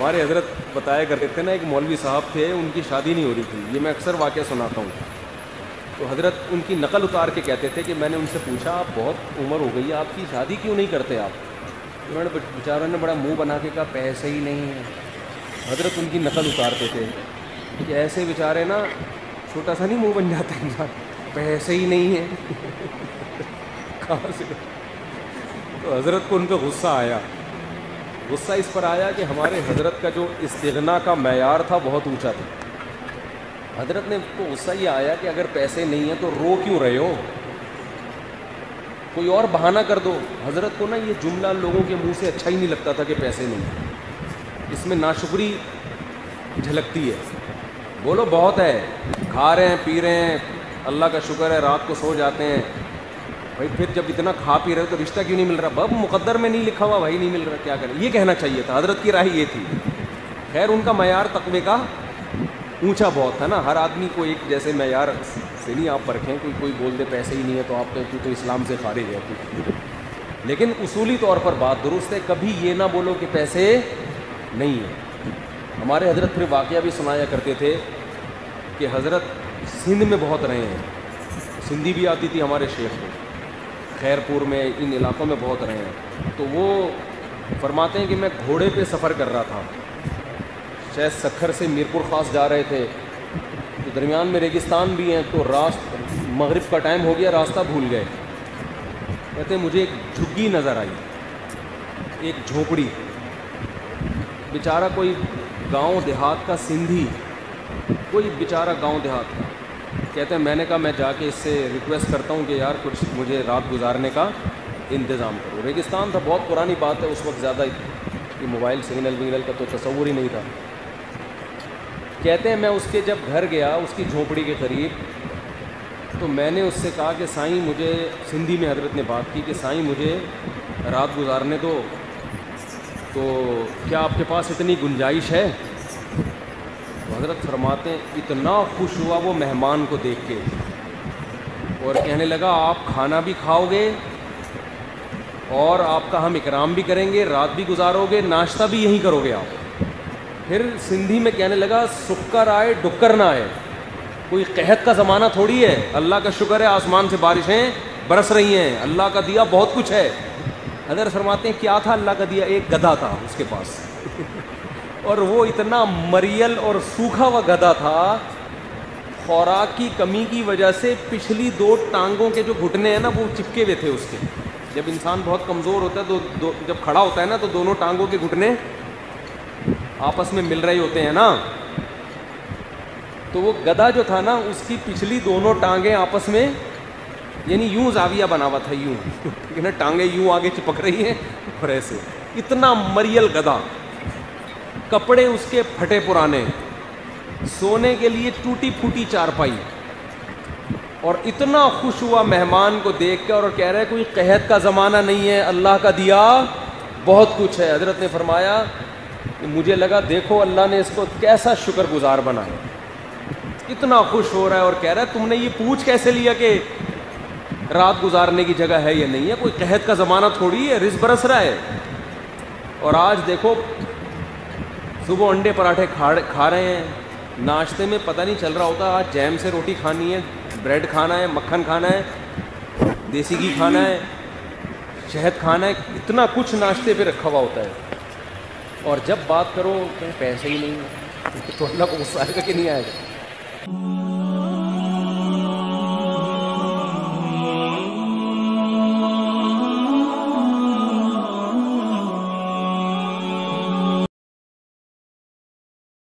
ہمارے حضرت بتایا کرتے تھے نا، ایک مولوی صاحب تھے، ان کی شادی نہیں ہو رہی تھی، یہ میں اکثر واقعہ سناتا ہوں. تو حضرت ان کی نقل اتار کے کہتے تھے کہ میں نے ان سے پوچھا آپ بہت عمر ہو گئی ہے، آپ کی شادی کیوں نہیں کرتے آپ؟ انہوں نے بیچاروں نے بڑا منہ بنا کے کہا پیسے ہی نہیں ہیں. حضرت ان کی نقل اتارتے تھے کہ ایسے بیچارے نا چھوٹا سا نہیں منہ بن جاتا انسان، پیسے ہی نہیں ہیں کہاں سے؟ تو حضرت کو ان پہ غصہ آیا. غصہ اس پر آیا کہ ہمارے حضرت کا جو استغنا کا معیار تھا بہت اونچا تھا. حضرت نے کو غصہ یہ آیا کہ اگر پیسے نہیں ہیں تو رو کیوں رہے ہو، کوئی اور بہانہ کر دو. حضرت کو نا یہ جملہ لوگوں کے منہ سے اچھا ہی نہیں لگتا تھا کہ پیسے نہیں ہیں، اس میں ناشکری جھلکتی ہے. بولو بہت ہے، کھا رہے ہیں پی رہے ہیں، اللہ کا شکر ہے، رات کو سو جاتے ہیں. بھائی پھر جب اتنا کھا پی رہے ہو تو رشتہ کیوں نہیں مل رہا؟ بب مقدر میں نہیں لکھا ہوا بھائی، نہیں مل رہا، کیا کریں؟ یہ کہنا چاہیے تھا. حضرت کی رائے یہ تھی. خیر ان کا معیار تقوی کا اونچا بہت تھا نا، ہر آدمی کو ایک جیسے معیار سے نہیں آپ پرکھیں. کوئی بول دے پیسے ہی نہیں ہے تو آپ کہیں تو اسلام سے خارج ہے. لیکن اصولی طور پر بات درست ہے، کبھی یہ نہ بولو کہ پیسے نہیں ہیں. ہمارے حضرت پھر واقعہ بھی سنایا کرتے تھے کہ حضرت سندھ میں بہت رہے ہیں، سندھی بھی آتی تھی ہمارے شیخ کو، خیر پور میں، ان علاقوں میں بہت رہے ہیں. تو وہ فرماتے ہیں کہ میں گھوڑے پہ سفر کر رہا تھا، شاید سکھر سے میرپور خاص جا رہے تھے، تو درمیان میں ریگستان بھی ہیں، تو مغرب کا ٹائم ہو گیا، راستہ بھول گئے. کہتے ہیں مجھے ایک جھگی نظر آئی، ایک جھونپڑی، بیچارہ کوئی گاؤں دیہات کا سندھی، کوئی بیچارہ گاؤں دیہات کا. کہتے ہیں میں نے کہا میں جا کے اس سے ریکویسٹ کرتا ہوں کہ یار کچھ مجھے رات گزارنے کا انتظام کرو. ریگستان تھا، بہت پرانی بات ہے، اس وقت زیادہ یہ موبائل سگنل وگنل کا تو تصور ہی نہیں تھا. کہتے ہیں میں اس کے جب گھر گیا اس کی جھونپڑی کے قریب، تو میں نے اس سے کہا کہ سائیں مجھے، سندھی میں حضرت نے بات کی کہ سائیں مجھے رات گزارنے دو، تو کیا آپ کے پاس اتنی گنجائش ہے؟ تو حضرت فرماتے ہیں اتنا خوش ہوا وہ مہمان کو دیکھ کے، اور کہنے لگا آپ کھانا بھی کھاؤ گے اور آپ کا ہم اکرام بھی کریں گے، رات بھی گزارو گے، ناشتہ بھی یہیں کرو گے آپ. پھر سندھی میں کہنے لگا سکر آئے ڈکر نہ آئے، کوئی قحط کا زمانہ تھوڑی ہے، اللہ کا شکر ہے آسمان سے بارشیں برس رہی ہیں، اللہ کا دیا بہت کچھ ہے. حضرت فرماتے ہیں کیا تھا اللہ کا دیا؟ ایک گدھا تھا اس کے پاس اور وہ اتنا مریل اور سوکھا ہوا گدھا تھا، خوراک کی کمی کی وجہ سے پچھلی دو ٹانگوں کے جو گھٹنے ہیں نا وہ چپکے ہوئے تھے اس کے. جب انسان بہت کمزور ہوتا ہے تو جب کھڑا ہوتا ہے نا تو دونوں ٹانگوں کے گھٹنے آپس میں مل رہے ہوتے ہیں نا. تو وہ گدھا جو تھا نا اس کی پچھلی دونوں ٹانگیں آپس میں یعنی یوں زاویہ بنا ہوا تھا، یوں لیکن ٹانگیں یوں آگے چپک رہی ہیں اور ایسے. اتنا مریل گدھا، کپڑے اس کے پھٹے پرانے، سونے کے لیے ٹوٹی پھوٹی چارپائی، اور اتنا خوش ہوا مہمان کو دیکھ کے اور کہہ رہے کوئی قحط کا زمانہ نہیں ہے، اللہ کا دیا بہت کچھ ہے. حضرت نے فرمایا کہ مجھے لگا دیکھو اللہ نے اس کو کیسا شکر گزار بنایا، اتنا خوش ہو رہا ہے اور کہہ رہا ہے تم نے یہ پوچھ کیسے لیا کہ رات گزارنے کی جگہ ہے یا نہیں ہے، کوئی قحط کا زمانہ تھوڑی ہے، رزق برس رہا ہے. اور آج دیکھو صبح انڈے پراٹھے کھا رہے ہیں، ناشتے میں پتہ نہیں چل رہا ہوتا آج جیم سے روٹی کھانی ہے، بریڈ کھانا ہے، مکھن کھانا ہے، دیسی گھی کھانا ہے، شہد کھانا ہے، اتنا کچھ ناشتے پہ رکھا ہوا ہوتا ہے. اور جب بات کرو کہ پیسے ہی نہیں ہیں تو اللہ کو غصہ آئے گا کہ نہیں آئے گا؟